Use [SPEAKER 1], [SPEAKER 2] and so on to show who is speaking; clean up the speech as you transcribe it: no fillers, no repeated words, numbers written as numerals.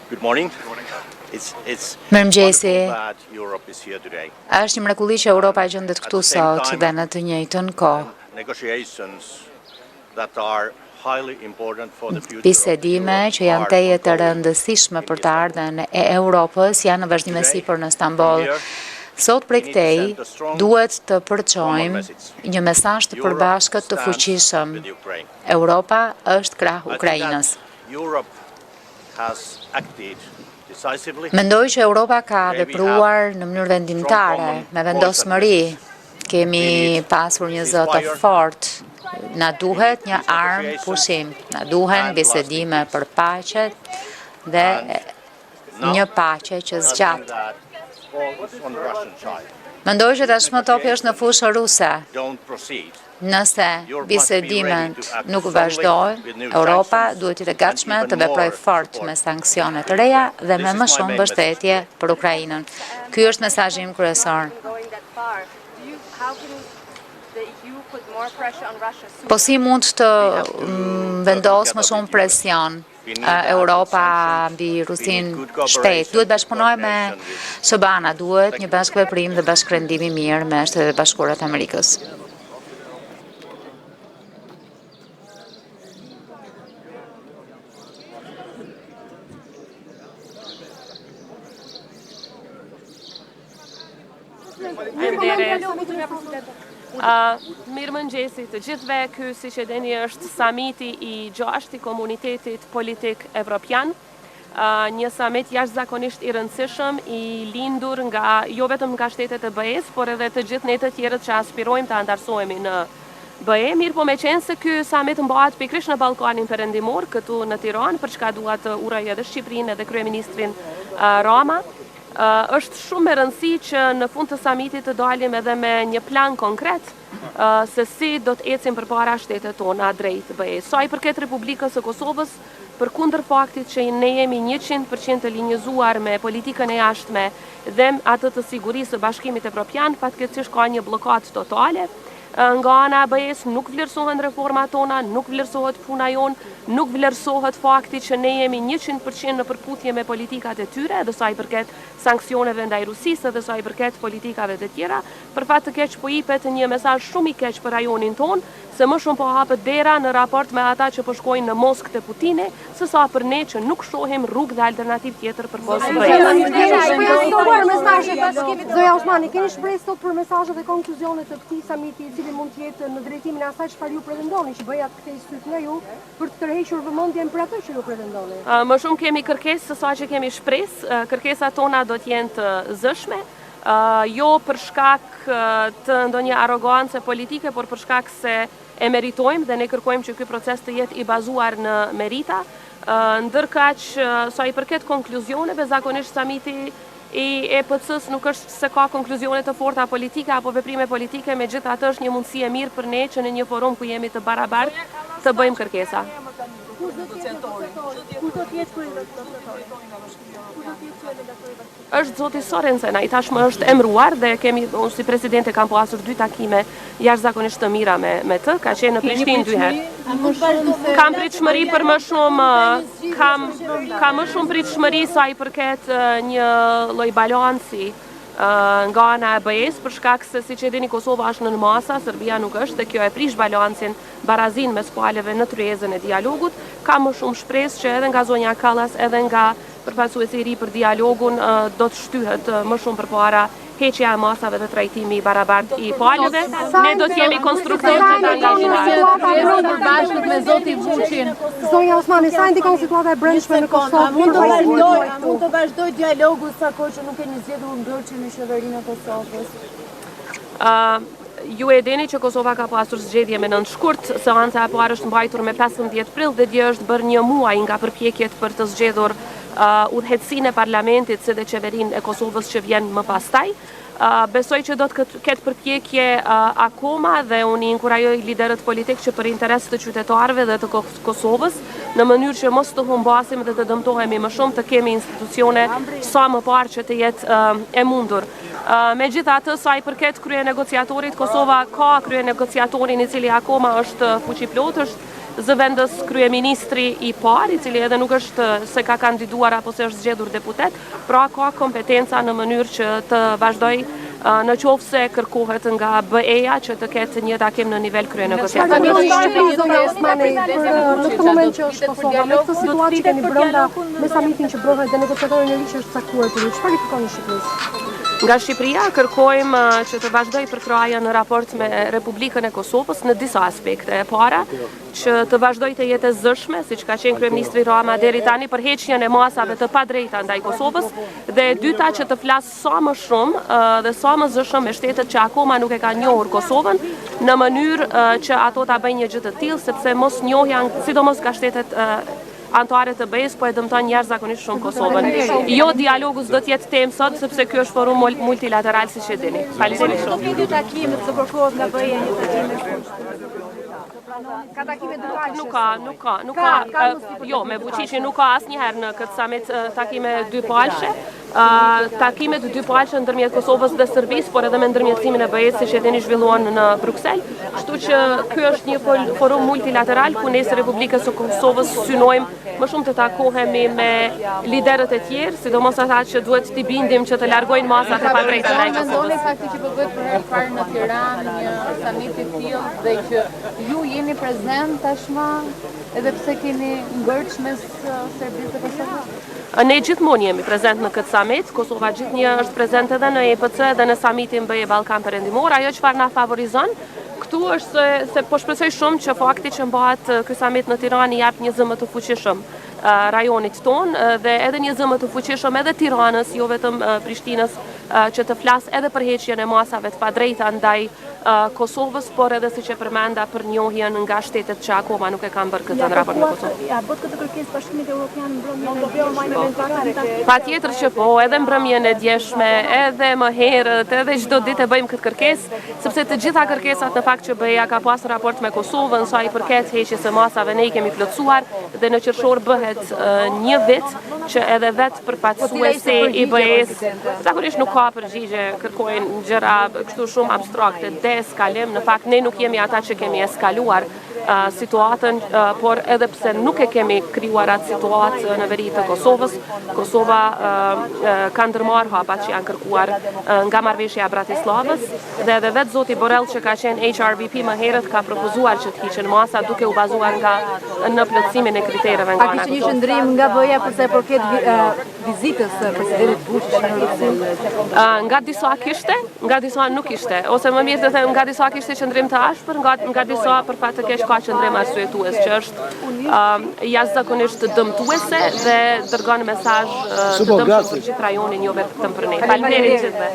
[SPEAKER 1] Good morning.
[SPEAKER 2] Mirëmëngjesi. Është një mrekulli që Europa gjendet këtu sot dhe në të njëjtën kohë. Bisedime që janë teje të rëndësishme për të ardhmen e Europës janë në vazhdime sipër në Stamboll. Sot prej këtej duhet të përçojmë një mesazh të përbashkët të fuqishëm. Europa është krah Ukrainës. Mendoj që Europa ka vepruar në mënyrë vendimtare, me vendosmëri. Kemi pasur një zë të fortë. Na duhet një armë pushim, na duhen bisedime për paqe dhe një paqe që zgjat. Mendoj që tashmë topi është në fushën ruse. Nëse bisedimet nuk vazhdojnë, Europa duhet të gatshme të veprojë fort me sanksione të reja dhe me më shumë mbështetje për Ukrainën. Ky është mesazhi im kryesor. Po si mund të vendos më shumë presion Europa mbi Rusinë shpejt? Duhet bashkëpunoj me Shëbana, duhet një bashkëveprim dhe bashkërendimi mirë me Shtetet e Bashkuara të Amerikës.
[SPEAKER 3] Mirëmëngjesi të gjithëve, ky siç e dini është samiti i 6 i Komunitetit Politik Evropian, një samit jashtëzakonisht i rëndësishëm, i lindur nga jo vetëm nga shtetet e BE-s, por edhe të gjithë ne të tjerët që aspirojmë të antarësohemi në BE, mirë po me qenë se ky samit mbahet pikërisht në Ballkanin Perëndimor, këtu në Tiranë, për çka dua të uroj edhe Shqipërinë edhe kryeministrin Rama. Është shumë e rëndësi që në fund të samitit të dalim edhe me një plan konkret se si do të ecim përpara shtetet tona drejt BE. Sa i përket Republikës së Kosovës, përkundër faktit që ne jemi 100% të linjëzuar me politikën e jashtme dhe atë të sigurisë së Bashkimit Evropian, fatkeqësisht ka një bllokat totale. Nga ana e BE-s nuk vlerësohen reformat tona, nuk vlerësohet puna jonë, nuk vlerësohet fakti që ne jemi 100% në përputhje me politikat e tyre, edhe sa i përket sanksioneve ndaj Rusisë dhe sa i përket politikave të tjera. Për fat të keq po jepet një mesazh shumë i keq për rajonin ton, se më shumë po hapet dera në raport me ata që po shkojnë në Moskë të Putini, sesa për ne që nuk shohim rrugë dhe alternativë tjetër për posë
[SPEAKER 4] Zoja Osmani, keni shpresë sot për mesazhet dhe konkluzionet të këtij samiti, i cili mund të jetë në drejtimin e asaj çfarë ju pretendoni, që BE-ja të kthejë syt nga ju për të tërhequr vëmendjen për atë që ju pretendoni?
[SPEAKER 3] Më shumë kemi kërkesë se sa që kemi shpresë. Kërkesat tona do të jenë të zëshme, jo për shkak të ndonjë arrogancë politike, por për shkak se e meritojmë dhe ne kërkojmë që ky proces të jetë i bazuar në merita. Ndërkaq sa i përket konkluzioneve, zakonisht samiti i EPC-s nuk është se ka konkluzione të forta politike apo veprime politike, megjithatë është një mundësi e mirë për ne që në një forum ku jemi të barabartë të bëjmë kërkesa. Është zoti Sorensen, ai tashmë është emëruar dhe kemi, unë si presidente kam pasur 2 takime jashtëzakonisht të mira me të, ka qenë në Prishtinë 2 herë. Kam pritshmëri për më shumë, kam më shumë pritshmëri sa i përket një lloj balanci nga ana e BE-s, për shkak se siç e dini Kosova është nën masa, Serbia nuk është, dhe kjo e prish balancin, barazin mes palëve në tryezën e dialogut. Kam më shumë shpresë që edhe nga zonja Kallas, edhe nga përfaqësuesi i ri për dialogun do të shtyhet më shumë përpara heqja e masave dhe trajtimi i barabartë i palëve. Ne do të jemi konstruktorë të angazhuar.
[SPEAKER 4] Bashkët me zoti Vuçin. Zonja Osmani, sa ndikon situata e brendshme në Kosovë?
[SPEAKER 5] Mund të vazhdoj dialogu sa kohë që nuk keni zgjedhur ndërçi në qeverinë e Kosovës?
[SPEAKER 3] Ju e dini që Kosova ka pasur zgjedhje me 9 shkurt, seanca e parë është mbajtur me 15 prill dhe dje është bërë një muaj nga përpjekjet për të zgjedhur udhëheqësinë e parlamentit si dhe qeverinë e Kosovës që vjen më pastaj. Besoj që do të ketë përpjekje akoma dhe unë i inkurajoj liderët politikë që për interes të qytetarëve dhe të Kosovës, në mënyrë që mos të humbasim dhe të dëmtohemi më shumë, të kemi institucione sa më parë që të jetë e mundur. Megjithatë, sa i përket krye negociatorit, Kosova ka krye negociatorin i cili akoma është fuqiplot, është zëvendës kryeministri i parë, i cili edhe nuk është se ka kandiduar apo se është zgjedhur deputet, pra ka kompetenca në mënyrë që të vazhdoj në qoftë se kërkohet nga BE-ja që të ketë një takim në nivel krye negociator.
[SPEAKER 4] Në këtë moment që është Kosova, me këtë situatë që kemi brenda me samitin që bëhet dhe negociatori në liqë është caktuar për ju, çfarë i kërkoni Shqipërisë?
[SPEAKER 3] Nga Shqipëria kërkojmë që të vazhdoj përkraja në raport me Republikën e Kosovës në disa aspekte. E para, që të vazhdoj të jetë e zëshme, siç ka qenë kryeministri Rama deri tani, për heqjen e masave të padrejta ndaj Kosovës, dhe e dyta që të flas sa më shumë dhe sa më zëshëm me shtetet që akoma nuk e kanë njohur Kosovën, në mënyrë që ato ta bëjnë një gjë të tillë, sepse mos njohja, sidomos nga shtetet anëtare të BE-s, po e dëmton jashtëzakonisht shumë Kosovën. Jo dialogu s'do të jetë temë sot, sepse ky është forum multilateral siç e dini. Faleminderit shumë.
[SPEAKER 5] Nuk vjen takimi të kërkohet nga BE-ja një takim.
[SPEAKER 4] Ka takime detale?
[SPEAKER 3] Nuk ka. Jo, me fuqishi nuk ka asnjëherë në këtë summit takime dypalshe. Takimet dypalshe ndërmjet Kosovës dhe Serbisë, por edhe me ndërmjetësimin e BE-s, siç e dini, zhvilluan në Bruksel. Kështu që ky është një forum multilateral ku ne si Republikës së Kosovës synojmë më shumë të takohemi me liderët e tjerë, sidomos ata që duhet t'i bindim që të largojnë masat e padrejta ndaj Kosovës.
[SPEAKER 5] Mendoni fakti që po bëhet për herë të parë në Tiranë një summit i tillë dhe që ju jeni prezent tashmë edhe pse keni ngërç mes Serbisë dhe Kosovës?
[SPEAKER 3] Ne gjithmonë jemi prezent në këtë summit, Kosova gjithnjë është prezent edhe në EPC dhe në summitin BE Ballkan Perëndimor. Ajo çfarë na favorizon këtu është se po shpresoj shumë që fakti që mbahet ky summit në Tiranë jap një zëmë të fuqishëm rajonit ton dhe edhe një zëmë të fuqishëm edhe Tiranës, jo vetëm Prishtinës, që të flas edhe për heqjen e masave të padrejta ndaj Kosovës, por edhe siç e përmenda për njohjen nga shtetet që akoma nuk e kanë bërë këtë në raport me Kosovën.
[SPEAKER 5] Ja, bëhet këtë kërkesë Bashkimit Evropian mbrëmjen
[SPEAKER 3] Patjetër që po, edhe mbrëmjen e djeshme, edhe më herët, edhe çdo ditë e bëjmë këtë kërkesë, sepse të gjitha kërkesat në fakt që BE-ja ka pas raport me Kosovën sa i përket heqjes së masave ne i kemi plotësuar dhe në qershor bëhet një vit që edhe vetë përfaqësuesi i BE-s zakonisht nuk ka përgjigje, kërkojnë gjëra kështu shumë abstrakte, deeskalim. Në fakt ne nuk jemi ata që kemi eskaluar situatën, por edhe pse nuk e kemi krijuar atë situatë në veri të Kosovës, Kosova ka ndërmarrë hapat që janë kërkuar nga marrëveshja e Bratislavës dhe edhe vetë zoti Borrell që ka qenë HRVP më herët ka propozuar që të hiqen masa duke u bazuar në plotësimin e kritereve nga ana.
[SPEAKER 5] Kishte një qendrim nga BE-ja për sa i përket vizitës së presidentit Vučić në Rusi?
[SPEAKER 3] Nga disa kishte, nga disa nuk kishte, ose më mirë të them nga disa kishte qendrim të ashpër, nga disa për fat të keq ka qendrim arsyetues që është jashtëzakonisht dëmtuese dhe dërgon mesazh të dëmshëm për gjithë rajonin, jo vetëm për ne. Faleminderit gjithëve.